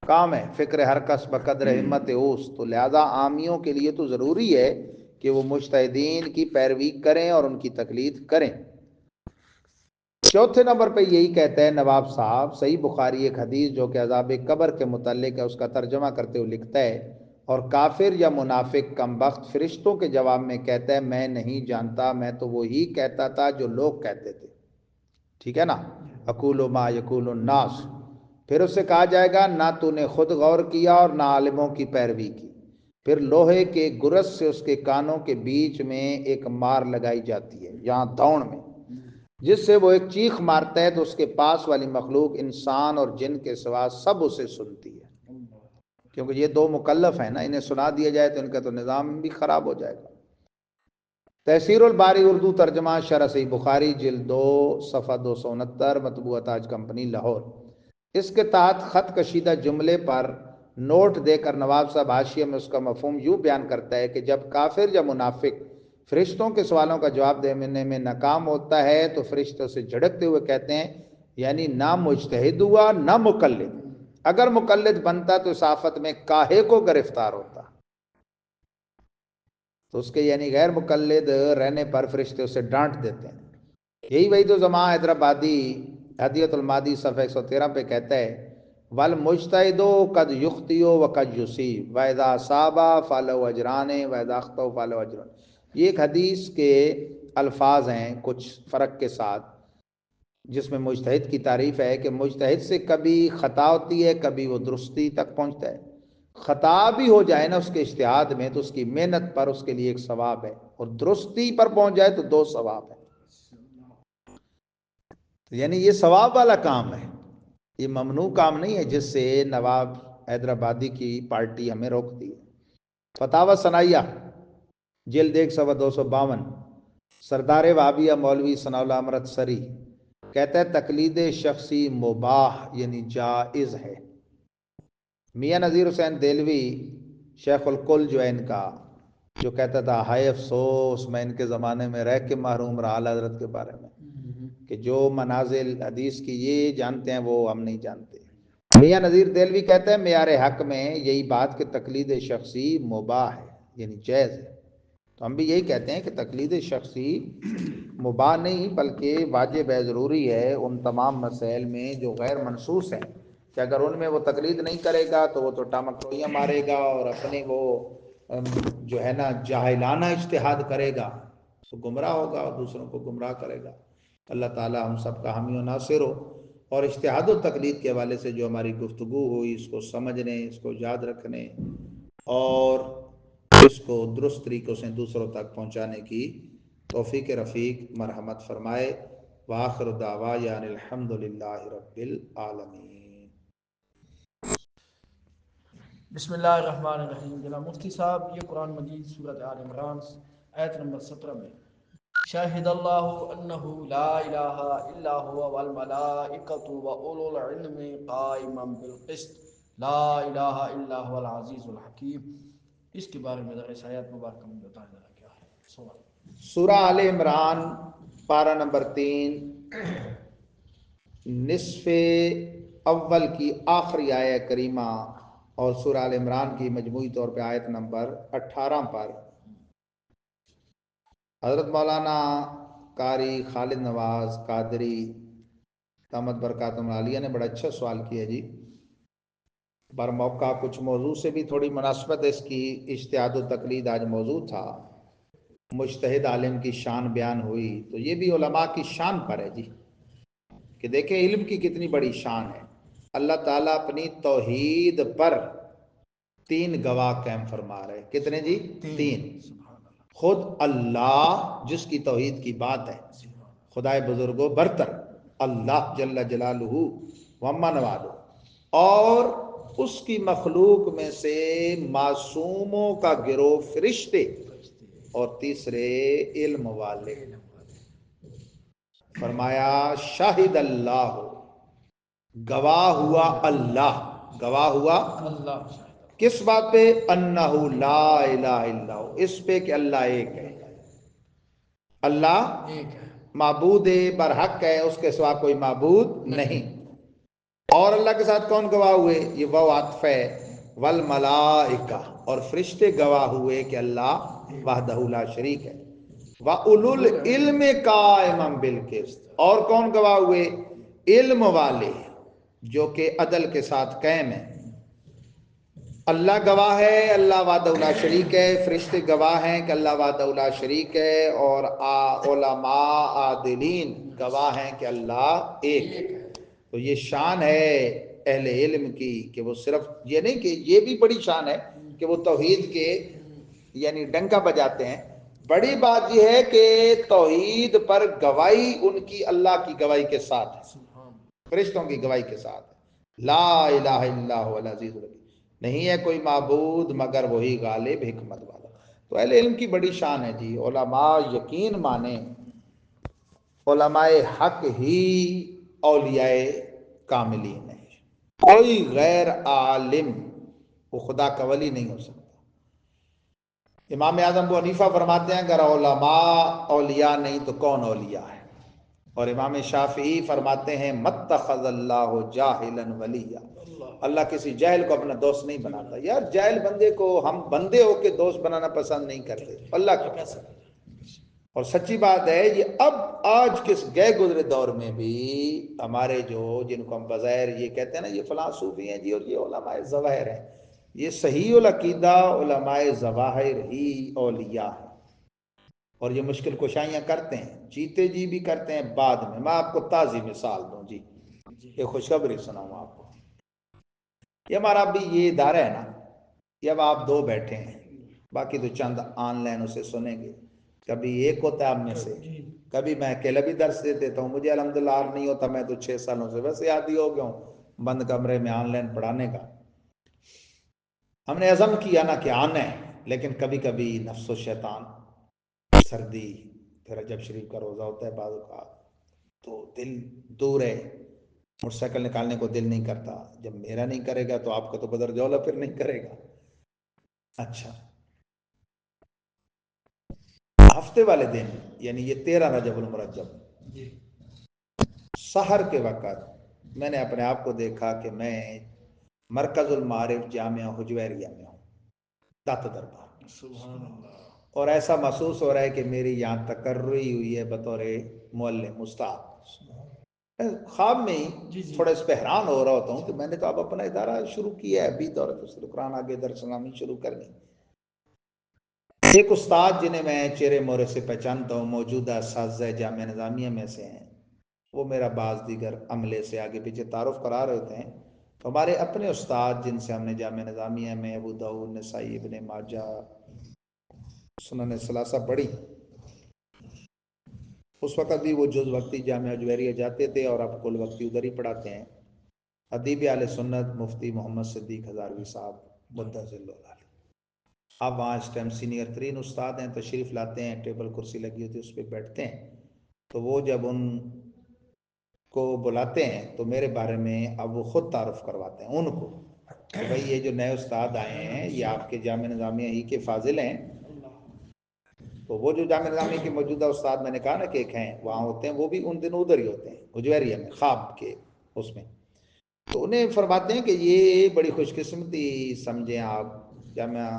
کام ہے، فکر ہر کس بقدر ہمت اوس، تو لہذا عامیوں کے لیے تو ضروری ہے کہ وہ مجتہدین کی پیروی کریں اور ان کی تقلید کریں۔ چوتھے نمبر پہ یہی کہتے ہیں نواب صاحب، صحیح بخاری ایک حدیث جو کہ عذاب قبر کے متعلق ہے اس کا ترجمہ کرتے ہوئے لکھتا ہے اور کافر یا منافق کم بخت فرشتوں کے جواب میں کہتا ہے میں نہیں جانتا، میں تو وہی کہتا تھا جو لوگ کہتے تھے۔ ٹھیک ہے نا، اقول ما یقول الناس، پھر اس سے کہا جائے گا نہ تو نے خود غور کیا اور نہ عالموں کی پیروی کی. پھر لوہے کے گرز سے اس کے کانوں کے بیچ میں ایک مار لگائی جاتی ہے یہاں دھون میں، جس سے وہ ایک چیخ مارتا ہے تو اس کے پاس والی مخلوق انسان اور جن کے سوا سب اسے سنتی ہے. کیونکہ یہ دو مکلف ہیں نا، انہیں سنا دیا جائے تو ان کا تو نظام بھی خراب ہو جائے گا. تحسیر الباری اردو ترجمہ شرح صحیح بخاری جلد 2 صفحہ 269 مطبوعہ تاج کمپنی لاہور. اس کے تحت خط کشیدہ جملے پر نوٹ دے کر نواب صاحب حاشیے میں اس کا مفہوم یوں بیان کرتا ہے کہ جب کافر یا منافق فرشتوں کے سوالوں کا جواب دینے میں ناکام ہوتا ہے تو فرشتوں سے جھڑکتے ہوئے کہتے ہیں یعنی نہ مجتہد ہوا نہ مقلد. اگر مقلد بنتا تو اس آفت میں کاہے کو گرفتار ہوتا. تو اس کے یعنی غیر مقلد رہنے پر فرشتے اسے ڈانٹ دیتے ہیں. یہی وحید الزمان حیدرآبادی ہدیۃ المادی صفحہ 113 پہ کہتا ہے والمجتہد قد یخطئ وقد یصیب واذا اصاب فله اجران واذا اخطأ فله اجر. یہ ایک حدیث کے الفاظ ہیں کچھ فرق کے ساتھ، جس میں مجتہد کی تعریف ہے کہ مجتہد سے کبھی خطا ہوتی ہے کبھی وہ درستی تک پہنچتا ہے. خطا بھی ہو جائے نا اس کے اجتہاد میں تو اس کی محنت پر اس کے لیے ایک ثواب ہے، اور درستی پر پہنچ جائے تو 2 ثواب ہے. یعنی یہ ثواب والا کام ہے، یہ ممنوع کام نہیں ہے جس سے نواب حیدرآبادی کی پارٹی ہمیں روکتی ہے. فتاوی ثنائیہ جلد 1 صفحہ 252 سردار وہابیہ مولوی ثناء اللہ امرتسری کہتا ہے تقلید شخصی مباح یعنی جائز ہے. میاں نذیر حسین دہلوی شیخ الکل جو ہے ان کا، جو کہتا تھا ہائے افسوس میں ان کے زمانے میں رہ کے محروم رہا اعلیٰ حضرت کے بارے میں، کہ جو منازل حدیث کی یہ جانتے ہیں وہ ہم نہیں جانتے. میاں نذیر دہلوی کہتا ہے معیار حق میں یہی بات کہ تقلید شخصی مباح ہے یعنی جائز ہے. تو ہم بھی یہی کہتے ہیں کہ تقلید شخصی مباح نہیں بلکہ واجب ہے، ضروری ہے ان تمام مسائل میں جو غیر منصوص ہیں، کہ اگر ان میں وہ تقلید نہیں کرے گا تو وہ تو ٹامکٹوئیاں مارے گا اور اپنے وہ جو ہے نا جاہلانہ اجتہاد کرے گا تو گمراہ ہوگا اور دوسروں کو گمراہ کرے گا. اللہ تعالی ہم سب کا حامی و ناصر ہو. اور اجتہاد و تقلید کے حوالے سے جو ہماری گفتگو ہوئی اس کو سمجھنے، اس کو یاد رکھنے اور اس کو درست طریقوں سے دوسروں تک پہنچانے کی توفیق رفیق مرحمت فرمائے. وآخر دعوانا ان الحمد للہ رب العالمین. بسم اللہ الرحمن الرحیم. جناب مفتی صاحب یہ قرآن مجید سورۃ آل عمران آیت نمبر 17 میں شاہد اللہ انہ لا الہ الا هو والملائکۃ واولو العلم قائما بالقسط لا الہ الا هو العزیز الحکیم، اس کے بارے میں ذرا آیات مبارکہ میں بتائیں ذرا کیا ہے. سوال سورہ آل عمران پارہ نمبر 3 نصف اول کی آخری آیت کریمہ اور سورہ آل عمران کی مجموعی طور پہ آیت نمبر 18 پر حضرت مولانا قاری خالد نواز قادری دامت برکاتہم العالیہ نے بڑا اچھا سوال کیا جی. پر موقع کچھ موضوع سے بھی تھوڑی مناسبت ہے اس کی، اجتہاد و تقلید آج موضوع تھا، مجتہد عالم کی شان بیان ہوئی تو یہ بھی علماء کی شان پر ہے جی، کہ دیکھیں علم کی کتنی بڑی شان ہے. اللہ تعالیٰ اپنی توحید پر 3 گواہ قائم فرما رہے. کتنے جی؟ 3. خود اللہ جس کی توحید کی بات ہے، خدائے بزرگو برتر اللہ جل جلالہ وعما نوالہ، اور اس کی مخلوق میں سے معصوموں کا گروہ فرشتے، اور تیسرے علم والے. فرمایا شاہد اللہ، گواہ ہوا اللہ. گواہ ہوا اللہ کس بات پہ؟ انہ لا الہ الا ہو، اس پہ کہ اللہ ایک ہے. اللہ ایک ہے، معبود برحق ہے، اس کے سوا کوئی معبود نہیں. اور اللہ کے ساتھ کون گواہ ہوئے؟ یہ وہ عطف ہے. والملائکہ، اور فرشتے گواہ ہوئے کہ اللہ وحدہ لا شریک ہے. وَأُولُو الْعِلْمِ قَائِمًا بِالْقِسْطِ، اور کون گواہ ہوئے؟ علم والے جو کہ عدل کے ساتھ قائم ہیں. اللہ گواہ ہے، اللہ وحدہ لا شریک ہے. فرشتے گواہ ہیں کہ اللہ وحدہ لا شریک ہے، اور علماء عادلین گواہ ہیں کہ اللہ ایک ہے. تو یہ شان ہے اہل علم کی کہ وہ صرف یہ نہیں کہ یہ بھی بڑی شان ہے کہ وہ توحید کے یعنی ڈنکا بجاتے ہیں، بڑی بات یہ ہے کہ توحید پر گواہی ان کی اللہ کی گواہی کے ساتھ ہے، فرشتوں کی گواہی کے ساتھ ہے، لا الہ الا هو العزیز الحکیم، نہیں ہے کوئی معبود مگر وہی غالب حکمت والا۔ تو اہل علم کی بڑی شان ہے جی، علماء یقین مانیں، علماء حق ہی اولیاء کاملین ہیں، کوئی غیر عالم وہ خدا کا ولی نہیں ہو سکتا۔ امام اعظم ابو حنیفہ فرماتے ہیں اگر علماء اولیاء نہیں تو کون اولیاء ہے، اور امام شافعی فرماتے ہیں متخذ اللہ جاہلا ولیا، اللہ کسی جاہل کو اپنا دوست نہیں بناتا۔ یار جاہل بندے کو ہم بندے ہو کے دوست بنانا پسند نہیں کرتے، اللہ کا پسند۔ اور سچی بات ہے یہ اب آج کس گئے گزرے دور میں بھی ہمارے جو جن کو ہم بظاہر یہ کہتے ہیں نا یہ فلاں صوفی ہیں جی اور یہ علماء ظواہر ہیں، یہ صحیح العقیدہ علماء ظواہر ہی اولیاء ہیں، اور یہ مشکل کشائیاں کرتے ہیں، جیتے جی بھی کرتے ہیں بعد میں۔ میں آپ کو تازی مثال دوں جی، یہ خوشخبری سناؤں آپ کو۔ یہ ہمارا بھی یہ ادارہ ہے نا، یہ اب آپ دو بیٹھے ہیں، باقی تو چند آن لائن اسے سنیں گے، کبھی ایک ہوتا ہے آپ میں سے، کبھی میں اکیلا بھی درس دے دیتا ہوں، مجھے الحمدللہ عار نہیں ہوتا، میں تو 6 سالوں سے ویسے عادی ہو گیا ہوں بند کمرے میں آن لائن پڑھانے کا۔ ہم نے عزم کیا نا کہ آنا ہے، لیکن کبھی کبھی نفس و شیطان، سردی، پھر رجب شریف کا روزہ ہوتا ہے بعض اوقات، تو دل دور ہے، موٹر سائیکل نکالنے کو دل نہیں کرتا، جب میرا نہیں کرے گا تو آپ کا تو بدر جولا پھر نہیں کرے گا۔ اچھا ہفتے والے دن یعنی یہ 13 رجب المرجب سحر کے وقت میں نے اپنے آپ کو دیکھا کہ میں مرکز المعارف جامعہ حجویریہ میں ہوں، دات دربار، سبحان اللہ، اور ایسا محسوس ہو رہا ہے کہ میری یہاں تقرری ہوئی ہے بطور معلم استاد۔ خواب میں ہی تھوڑا اس پہ حیران ہو رہا ہوتا ہوں کہ میں نے تو اب اپنا ادارہ شروع کیا ہے، ابھی دورہ تفسیر قرآن آگے درس نامی شروع کرنی۔ ایک استاد جنہیں میں چہرے مورے سے پہچانتا ہوں، موجودہ اساتذہ جامعہ نظامیہ میں سے ہیں، وہ میرا بعض دیگر عملے سے آگے پیچھے تعارف کرا رہے ہوتے ہیں، تو ہمارے اپنے استاد جن سے ہم نے جامعہ نظامیہ میں ابو داؤد، نسائی، ابن ماجہ، سنن ثلاثہ پڑھی، اس وقت بھی وہ جز وقتی جامعہ حجویریہ جاتے تھے اور اب کل وقتی ادھر ہی پڑھاتے ہیں۔ ادیب اہل سنت مفتی محمد صدیق ہزاروی صاحب مدثر اللہ علیہ، اب وہاں اس ٹائم سینئر ترین استاد ہیں، تشریف لاتے ہیں، ٹیبل کرسی لگی ہوتی ہے اس پہ بیٹھتے ہیں، تو وہ جب ان کو بلاتے ہیں تو میرے بارے میں اب وہ خود تعارف کرواتے ہیں ان کو کہ بھائی یہ جو نئے استاد آئے ہیں یہ آپ کے جامعہ نظامیہ ہی کے فاضل ہیں۔ تو وہ جو جامعہ نظامیہ کے موجودہ استاد میں نے کہا نا کہ ایک ہیں وہاں ہوتے ہیں، وہ بھی ان دنوں ادھر ہی ہوتے ہیں حجویریہ میں، خواب کے اس میں، تو انہیں فرماتے ہیں کہ یہ بڑی خوش قسمتی سمجھیں آپ جامعہ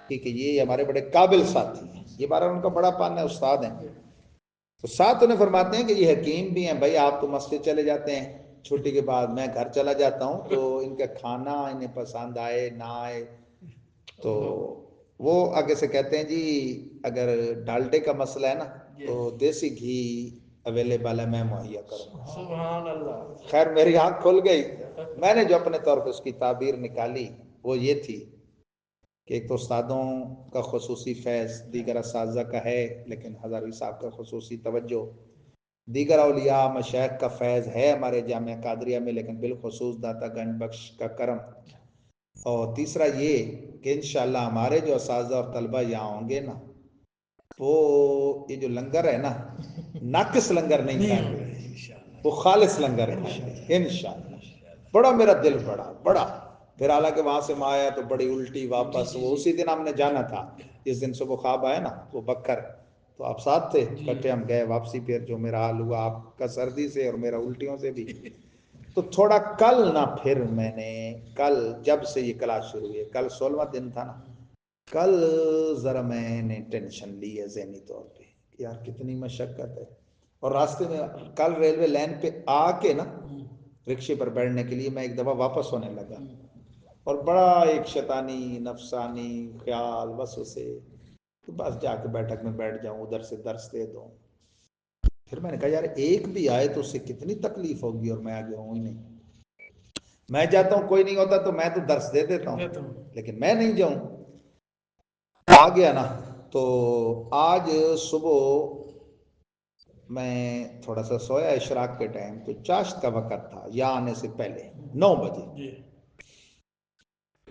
کہ یہ ہمارے بڑے قابل ساتھی ہیں، یہ بارہ ان کا بڑا پان ہے، استاد ہیں، تو ساتھ انہیں فرماتے ہیں کہ یہ حکیم بھی ہیں، بھائی آپ تو مسجد چلے جاتے ہیں چھٹی کے بعد، میں گھر چلا جاتا ہوں، تو ان کا کھانا انہیں پسند آئے نہ آئے تو وہ آگے سے کہتے ہیں جی اگر ڈالڈے کا مسئلہ ہے نا تو دیسی گھی اویلیبل ہے، میں مہیا کروں گا۔ سبحان اللہ، خیر میری آنکھ کھل گئی، میں نے جو اپنے طور پہ اس کی تعبیر نکالی وہ یہ تھی کہ ایک تو استادوں کا خصوصی فیض دیگر اساتذہ کا ہے، لیکن ہزاروی صاحب کا خصوصی توجہ، دیگر اولیاء مشائخ کا فیض ہے ہمارے جامعہ قادریہ میں، لیکن بالخصوص داتا گنج بخش کا کرم، اور تیسرا یہ کہ انشاءاللہ ہمارے جو اساتذہ اور طلبہ یہاں ہوں گے نا وہ یہ جو لنگر ہے نا ناقص لنگر نہیں کھائیں گے، وہ خالص لنگر ہے انشاءاللہ۔ بڑا میرا دل بڑا پھر حالانکہ وہاں سے میں آیا تو بڑی الٹی واپس، وہ اسی دن ہم نے جانا تھا جس دن صبح خواب آیا نا وہ بکر، تو آپ ساتھ تھے، کٹھے ہم گئے واپسی، پھر جو میرا حال ہوا آپ کا سردی سے اور میرا الٹیوں سے بھی، تو تھوڑا کل نہ پھر میں نے کل جب سے یہ کلاس شروع ہوئی ہے، کل 16واں دن تھا نا، کل ذرا میں نے ٹینشن لی ہے ذہنی طور پہ کہ یار کتنی مشقت ہے، اور راستے میں کل ریلوے لائن پہ آ کے نا رکشے پر بیٹھنے کے لیے میں ایک دفعہ واپس ہونے لگا، اور بڑا ایک شیطانی نفسانی خیال وسوسے، تو بس جا کے بیٹھک میں بیٹھ جاؤں ادھر سے درس دے دوں، پھر میں نے کہا یار ایک بھی آئے تو اس سے کتنی تکلیف ہوگی، اور میں آگے ہوں ہی نہیں، میں جاتا ہوں کوئی نہیں ہوتا تو میں تو درس دے دیتا ہوں، لیکن میں نہیں جاؤں، آ گیا نا۔ تو آج صبح میں تھوڑا سا سویا اشراق کے ٹائم، تو چاشت کا وقت تھا یہاں آنے سے پہلے 9 بجے۔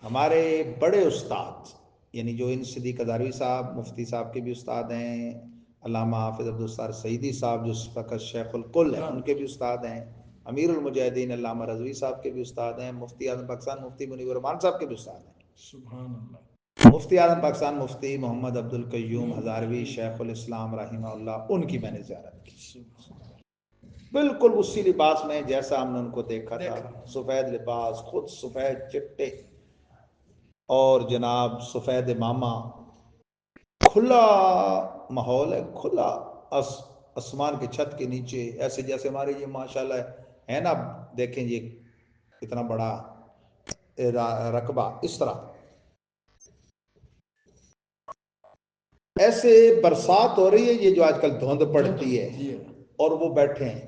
ہمارے بڑے استاد یعنی جو ان صدیق ہزاروی صاحب مفتی صاحب کے بھی استاد ہیں، علامہ حافظ عبدالستار سعیدی صاحب جو فقط شیخ الکل ہیں ان کے بھی استاد ہیں، امیر المجاہدین علامہ رضوی صاحب کے بھی استاد ہیں، مفتی اعظم پاکستان مفتی منیر الرحمان صاحب کے بھی استاد ہیں، سبحان اللہ، مفتی اعظم پاکستان مفتی محمد عبد القیوم ہزاروی شیخ الاسلام رحمہ اللہ، ان کی میں نے زیارت کی، بالکل اسی لباس میں جیسا ہم نے ان کو دیکھا تھا، سفید لباس، خود سفید چٹے اور جناب سفید امامہ، کھلا ماحول ہے، کھلا آسمان کے چھت کے نیچے، ایسے جیسے ہمارے یہ ماشاءاللہ ہے نا، دیکھیں یہ اتنا بڑا رقبہ، اس طرح ایسے برسات ہو رہی ہے، یہ جو آج کل دھند پڑتی ہے اور وہ بیٹھے ہیں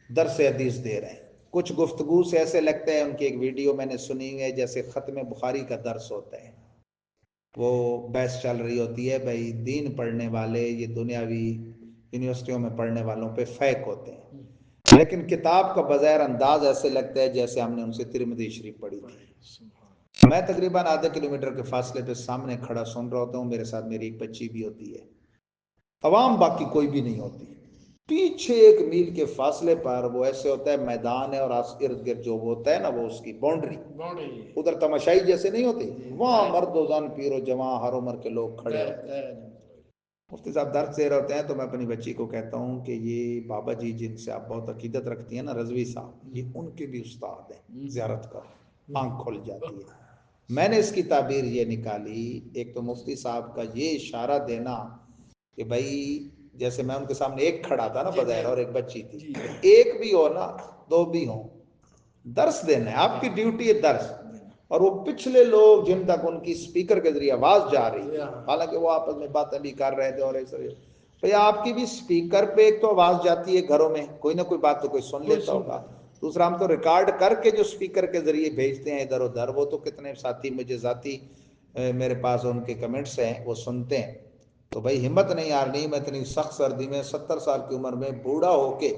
درس حدیث دے رہے ہیں، کچھ گفتگو سے ایسے لگتے ہیں، ان کی ایک ویڈیو میں نے سنی ہے جیسے ختم بخاری کا درس ہوتا ہے، وہ بحث چل رہی ہوتی ہے بھائی دین پڑھنے والے یہ دنیاوی یونیورسٹیوں میں پڑھنے والوں پہ فیک ہوتے ہیں، لیکن کتاب کا بظاہر انداز ایسے لگتا ہے جیسے ہم نے ان سے ترمذی شریف پڑھی تھی۔ میں تقریباً آدھے کلومیٹر کے فاصلے پہ سامنے کھڑا سن رہا ہوتا ہوں، میرے ساتھ میری ایک بچی بھی ہوتی ہے، عوام باقی کوئی بھی نہیں ہوتی، پیچھے 1 میل کے فاصلے پر وہ ایسے ہوتا ہے میدان ہے، اور ارد گرد جو ہوتا ہے نا وہ اس کی باؤنڈری، ادھر تماشائی جیسے نہیں ہوتے، وہاں مرد و زن پیر و جوان ہر عمر کے لوگ کھڑے ہوتے ہیں، مفتی صاحب درس دے رہے ہوتے ہیں، تو میں اپنی بچی کو کہتا ہوں کہ یہ بابا جی جن سے آپ بہت عقیدت رکھتی ہیں نا، رضوی صاحب، یہ ان کے بھی استاد ہیں، زیارت کرو، آنکھ کھل جاتی ہے۔ میں نے اس کی تعبیر یہ نکالی، ایک تو مفتی صاحب کا یہ اشارہ دینا کہ بھائی جیسے میں ان کے سامنے ایک کھڑا تھا نا بظاہر اور ایک بچی تھی، ایک بھی ہو نا 2 بھی ہوں، درس دینا ہے، آپ کی ڈیوٹی ہے درس، اور وہ پچھلے لوگ جن تک ان کی سپیکر کے ذریعے آواز جا رہی ہے، حالانکہ وہ آپس میں باتیں بھی کر رہے تھے اور ایسے بھئی آپ کی بھی سپیکر پہ ایک تو آواز جاتی ہے گھروں میں، کوئی نہ کوئی بات تو کوئی سن لیتا ہوگا، دوسرا ہم تو ریکارڈ کر کے جو سپیکر کے ذریعے بھیجتے ہیں ادھر ادھر، وہ تو کتنے ساتھی مجھے ذاتی میرے پاس ان کے کمنٹس ہیں وہ سنتے ہیں، تو بھئی ہمت نہیں ہارنی، میں اتنی سخت سردی میں 70 سال کی عمر میں بوڑھا ہو کے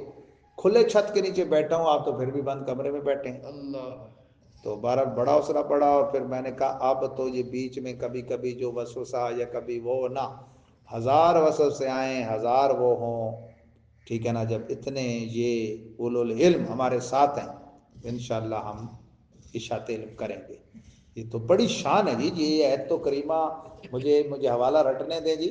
کھلے چھت کے نیچے بیٹھا ہوں، آپ تو پھر بھی بند کمرے میں بیٹھے ہیں، اللہ، تو بڑا حوصلہ پڑا، اور پھر میں نے کہا اب تو یہ بیچ میں کبھی کبھی جو وسوسہ یا کبھی وہ نا، 1000 وسوسے آئیں 1000 وہ ہوں، ٹھیک ہے نا، جب اتنے یہ اولو العلم ہمارے ساتھ ہیں انشاءاللہ ہم اشاعت علم کریں گے۔ یہ تو بڑی شان ہے جی، یہ آیت تو کریمہ مجھے حوالہ رٹنے دیں جی،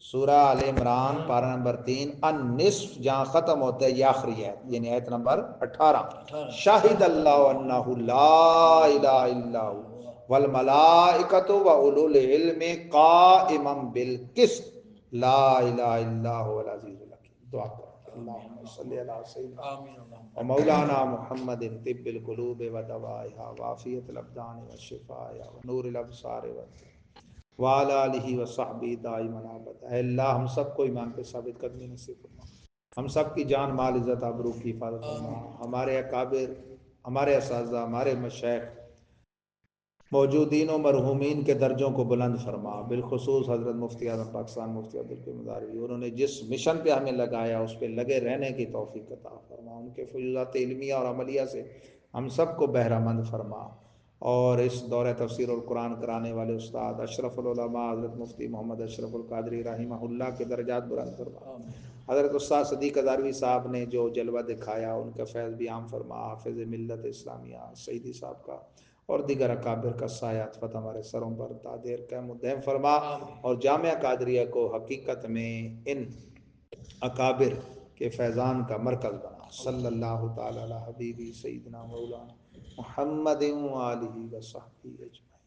سورہ آل عمران پارہ نمبر 3 النصف جہاں ختم ہوتا ہے یہ آخری ہے، یعنی آیت نمبر 18، شاہد اللہ انہ لا الہ الا ہو والملائکۃ واولو العلم قائما بالقسط لا الہ الا هو العزیز الحکیم۔ دعا کریں اللہم صلی علی سیدنا ومولانا محمد طب القلوب ودوائها وعافیت الابدان وشفائها ونور الابصار وعلی آلہ وصحبہ دائما ابدا۔ اے اللہ ہم سب کو ایمان پہ ثابت قدمی نصیب فرما، ہم سب کی جان مال عزت آبرو کی حفاظت فرما، ہمارے اکابر، ہمارے اساتذہ، ہمارے مشائخ موجودین و مرحومین کے درجوں کو بلند فرما، بالخصوص حضرت مفتی اعظم پاکستان مفتی عبدالقیوم ہزاروی، انہوں نے جس مشن پہ ہمیں لگایا اس پہ لگے رہنے کی توفیق عطا فرما، ان کے فیوزات علمیہ اور عملیہ سے ہم سب کو بہرہ مند فرما، اور اس دورہ تفسیر القرآن کرانے والے استاد اشرف العلماء حضرت مفتی محمد اشرف القادری رحمہ اللہ کے درجات بلند فرما، حضرت استاد صدیق ہزاروی صاحب نے جو جلوہ دکھایا ان کا فیض بھی عام فرما، حافظ ملت اسلامیہ سعیدی صاحب کا اور دیگر اکابر کا سایہ فتح ہمارے سروں پر دادیر قائم و دائم فرما، اور جامعہ قادریہ کو حقیقت میں ان اکابر کے فیضان کا مرکز بنا، صلی اللہ تعالی علی حبیبی سیدنا مولانا محمد و آلہ و صحبہ اجمعین۔